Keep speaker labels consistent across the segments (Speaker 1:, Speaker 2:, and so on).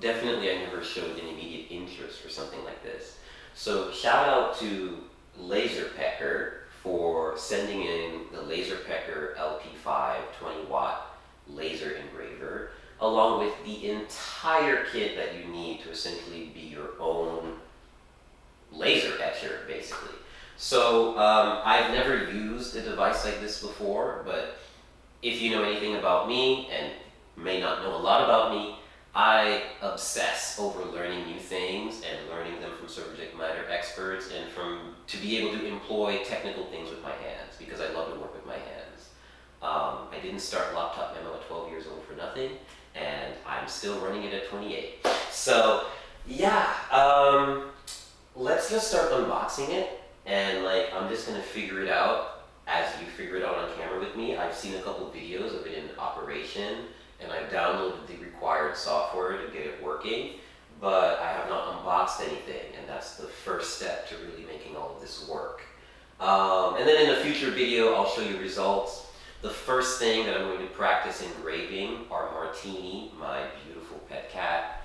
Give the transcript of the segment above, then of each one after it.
Speaker 1: definitely I never showed an immediate interest for something like this. So shout out to Pecker for sending in the Pecker LP5 20-watt laser engraver, along with the entire kit that you need to essentially be your own laser etcher, basically. So I've never used a device like this before, but if you know anything about me and may not know a lot about me, I obsess over learning new things and learning them from subject matter experts, and to be able to employ technical things with my hands, because I love to work with my hands. I didn't start LaptopMemo at 12 years old for nothing, and I'm still running it at 28. So yeah, let's just start unboxing it, and I'm just gonna figure it out as you figure it out on camera with me. I've seen a couple of videos of it in operation, and I've downloaded the required software to get it working, but I have not unboxed anything, and that's the first step to really making all of this work. And then in a future video, I'll show you results. The first thing that I'm going to practice engraving are Martini, my beautiful pet cat,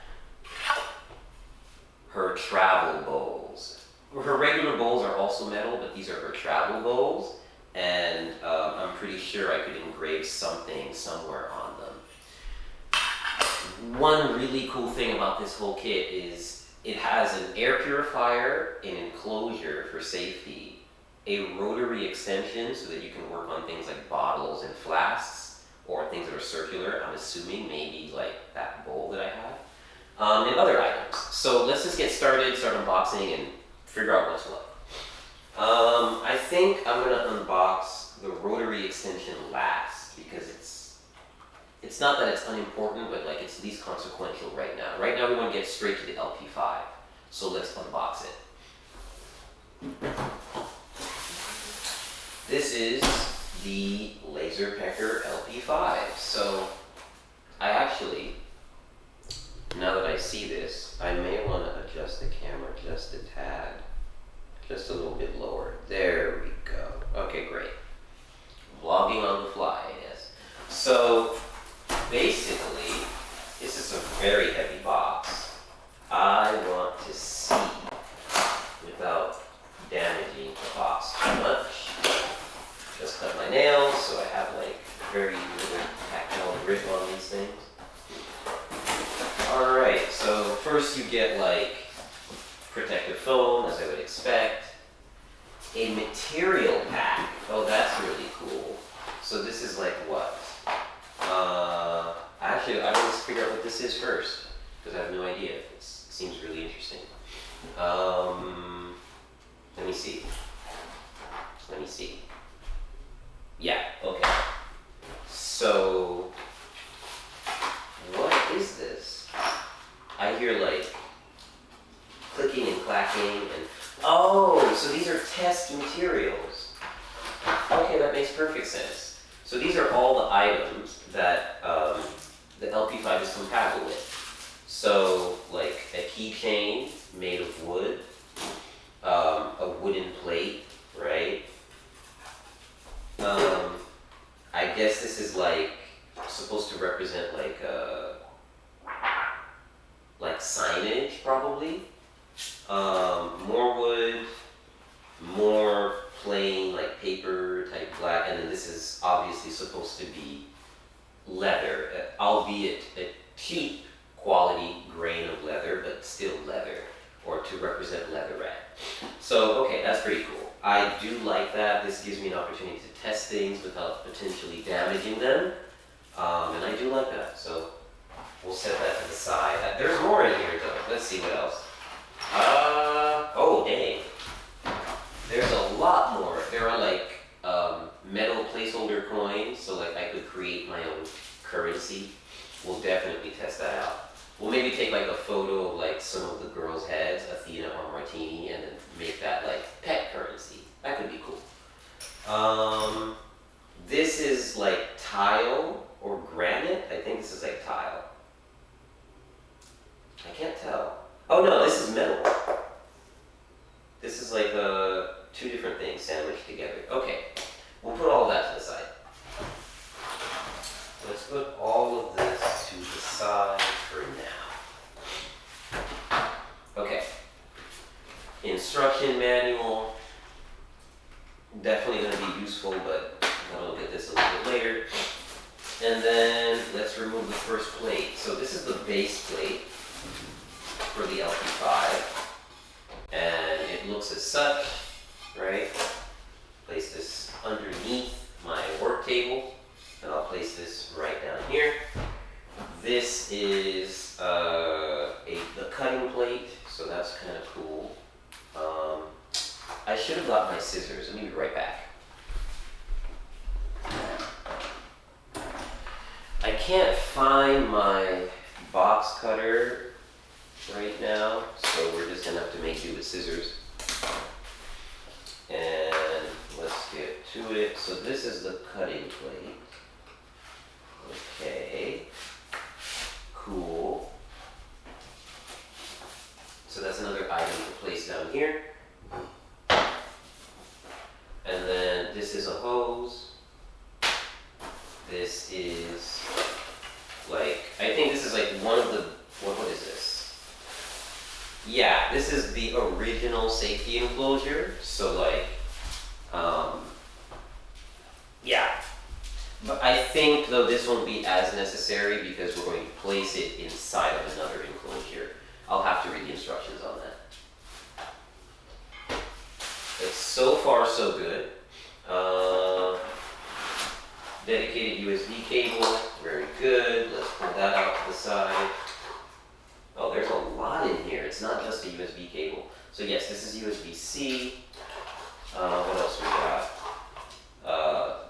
Speaker 1: her travel bowls. Her regular bowls are also metal, but these are her travel bowls, and I'm pretty sure I could engrave something somewhere on them. One really cool thing about this whole kit is it has an air purifier, an enclosure for safety, a rotary extension so that you can work on things like bottles and flasks, or things that are circular, I'm assuming, maybe like that bowl that I have, and other items. So let's just get started, start unboxing, and figure out what's what. I think I'm going to unbox the rotary extension last, because it's not that it's unimportant, but it's least consequential right now. Right now we want to get straight to the LP5, so let's unbox it. This is the Pecker LP5. So I actually, now that I see this, I may want to adjust the camera just a tad, just a little bit lower. There we go. Okay, great. Vlogging on the fly, I guess. So basically, this is a very heavy box. I want to see, without damaging the box too much, just cut my nails so I have very little tactile grip on these things. Alright, so first you get protective foam, as I would expect. A material pack. Oh, that's really cool. So this is what? Actually, I want to figure out what this is first, because I have no idea. It seems really interesting. Let me see. Yeah, okay. So, what is this? I hear clicking and clacking and, oh, so these are test materials. Okay, that makes perfect sense. So these are all the items that the LP5 is compatible with. So a keychain made of wood, a wooden plate, right? I guess this is supposed to represent signage, probably. More wood, more plain paper type black, and then this is obviously supposed to be leather, albeit a cheap quality grain of leather, but still leather, or to represent leatherette. So okay, that's pretty cool. I do like that. This gives me an opportunity to test things without potentially damaging them, and I do like that. So we'll set that to the side. There's more in here though. Let's see what else. Oh dang. There's a lot more. There are metal placeholder coins, so I could create my own currency. We'll definitely test that out. We'll maybe take a photo of some of the girls' heads, Athena or Martini, and then make that pet currency. That could be cool. This is tile or granite. I think this is tile. I can't tell. Oh no, this is metal. This is two different things sandwiched together. Okay, we'll put all of that to the side. Let's put all of this to the side for now. instruction manual. Definitely going to be useful, but I'll look at this a little bit later. And then let's remove the first plate. So this is the base plate for the LP5. And it looks as such, right? Place this underneath my work table, and I'll place this right down here. This is the cutting plate, so that's kind of cool. I should have got my scissors. Let me be right back. I can't find my box cutter right now, so we're just gonna have to make do with scissors. And let's get to it. So this is the cutting plate. Okay, cool. So that's another item to place down here. And then this is a hose. This is like, I think this is like one of the, what is this? Yeah, this is the original safety enclosure. So like, yeah. But I think though this won't be as necessary because we're going to place it inside of another enclosure. I'll have to read the instructions on that. But so far so good. Dedicated USB cable, very good. Let's pull that out to the side. Oh, there's a lot in here. It's not just a USB cable. So yes, this is USB-C. What else we got?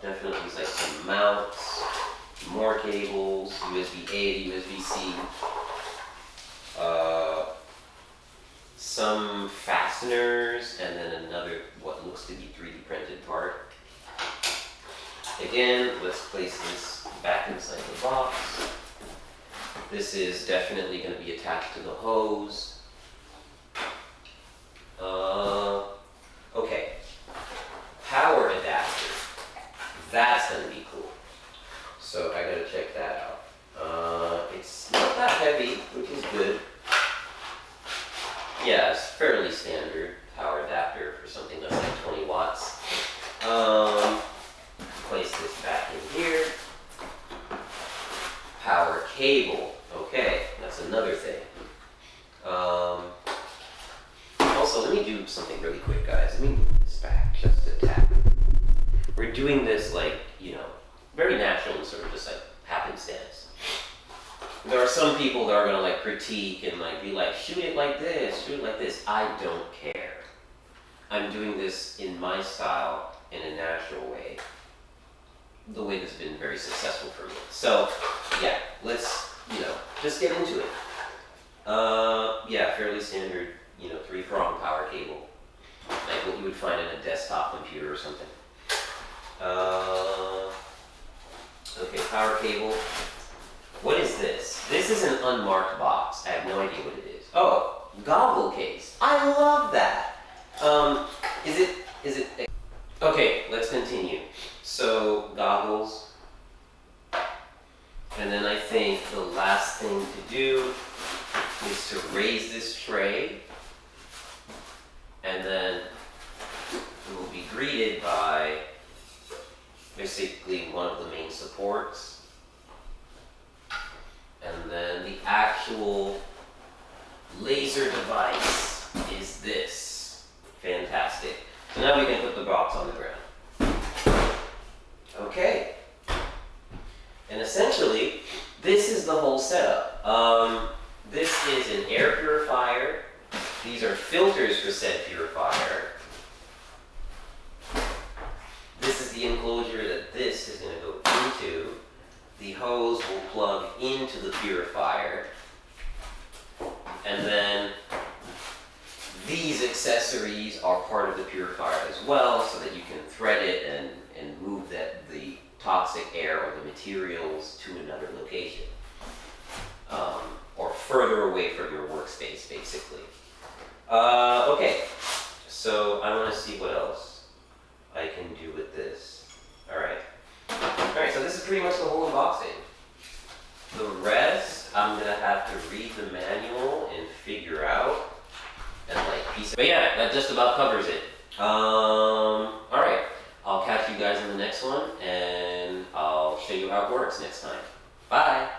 Speaker 1: Definitely like some mounts, more cables, USB-A to USB-C. Some fasteners, and then another what looks to be 3D printed part. Again, let's place this back inside the box. This is definitely going to be attached to the hose. Okay, power adapter. That's going to be cool. So I got to check that out. It's not that heavy, which is good. Yeah, it's fairly standard power adapter for something that's like 20 watts. Place this back in here. Power cable. Okay, that's another thing. Also, let me do something really quick, guys. Let me move this back just a tap. We're doing this like, you know, very natural and sort of just like happenstance. There are some people that are gonna like critique and like be like, shoot it like this, shoot it like this. I don't care. I'm doing this in my style, in a natural way. The way that's been very successful for me. So, yeah, let's, you know, just get into it. Yeah, fairly standard, you know, 3-prong power cable. Like what you would find in a desktop computer or something. Okay, power cable. What is this? This is an unmarked box. I have no idea what it is. Oh, goggle case. I love that. Is it? Okay, let's continue. So, goggles. And then I think the last thing to do is to raise this tray. And then we will be greeted by basically one of the main supports. And then the actual laser device is this. Fantastic. So now we can put the box on the ground. Okay. And essentially, this is the whole setup. This is an air purifier. These are filters for said purifier. This is the enclosure that this is going to go into. The hose will plug into the purifier. And then these accessories are part of the purifier as well, so that you can thread it and move the toxic air or the materials to another location. Or further away from your workspace, basically. Okay, so I want to see what else I can do with this. Alright, so this is pretty much the whole unboxing. The rest, I'm going to have to read the manual and figure out and like piece But yeah, that just about covers it. Alright, I'll catch you guys in the next one, and I'll show you how it works next time. Bye!